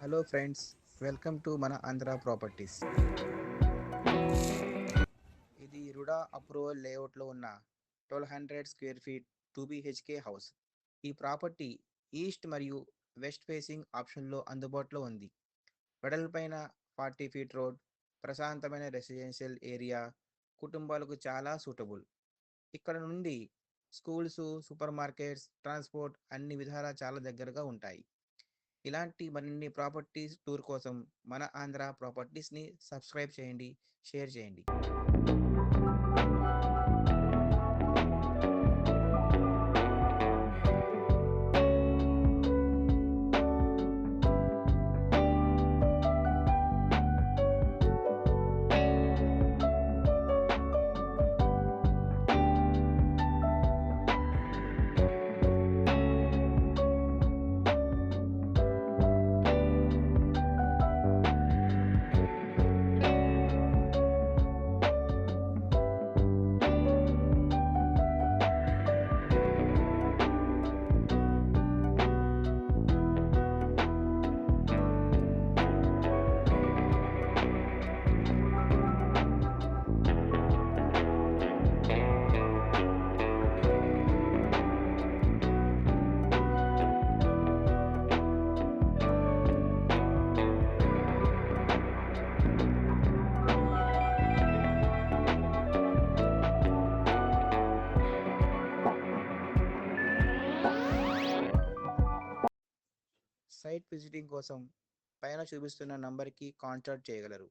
Hello friends, welcome to మన Andhra properties. ఇది RUDA approval లేఅవుట్లో ఉన్న 1200 స్క్వేర్ ఫీట్ 2 BHK హౌస్. ఈ ప్రాపర్టీ ఈస్ట్ మరియు వెస్ట్ ఫేసింగ్ ఆప్షన్లో అందుబాటులో ఉంది. వెడల్పైన 40 ఫీట్ రోడ్, ప్రశాంతమైన రెసిడెన్షియల్ ఏరియా, కుటుంబాలకు చాలా సూటబుల్. ఇక్కడ నుండి స్కూల్స్, సూపర్ మార్కెట్స్, ట్రాన్స్పోర్ట్ అన్ని విధాలా చాలా దగ్గరగా ఉంటాయి. ఇలాంటి మరిన్ని ప్రాపర్టీస్ టూర్ కోసం మన ఆంధ్ర ప్రాపర్టీస్ని సబ్స్క్రైబ్ చేయండి, షేర్ చేయండి. సైట్ విజిటింగ్ కోసం పైన చూపిస్తున్న నంబర్కి కాంటాక్ట్ చేయగలరు.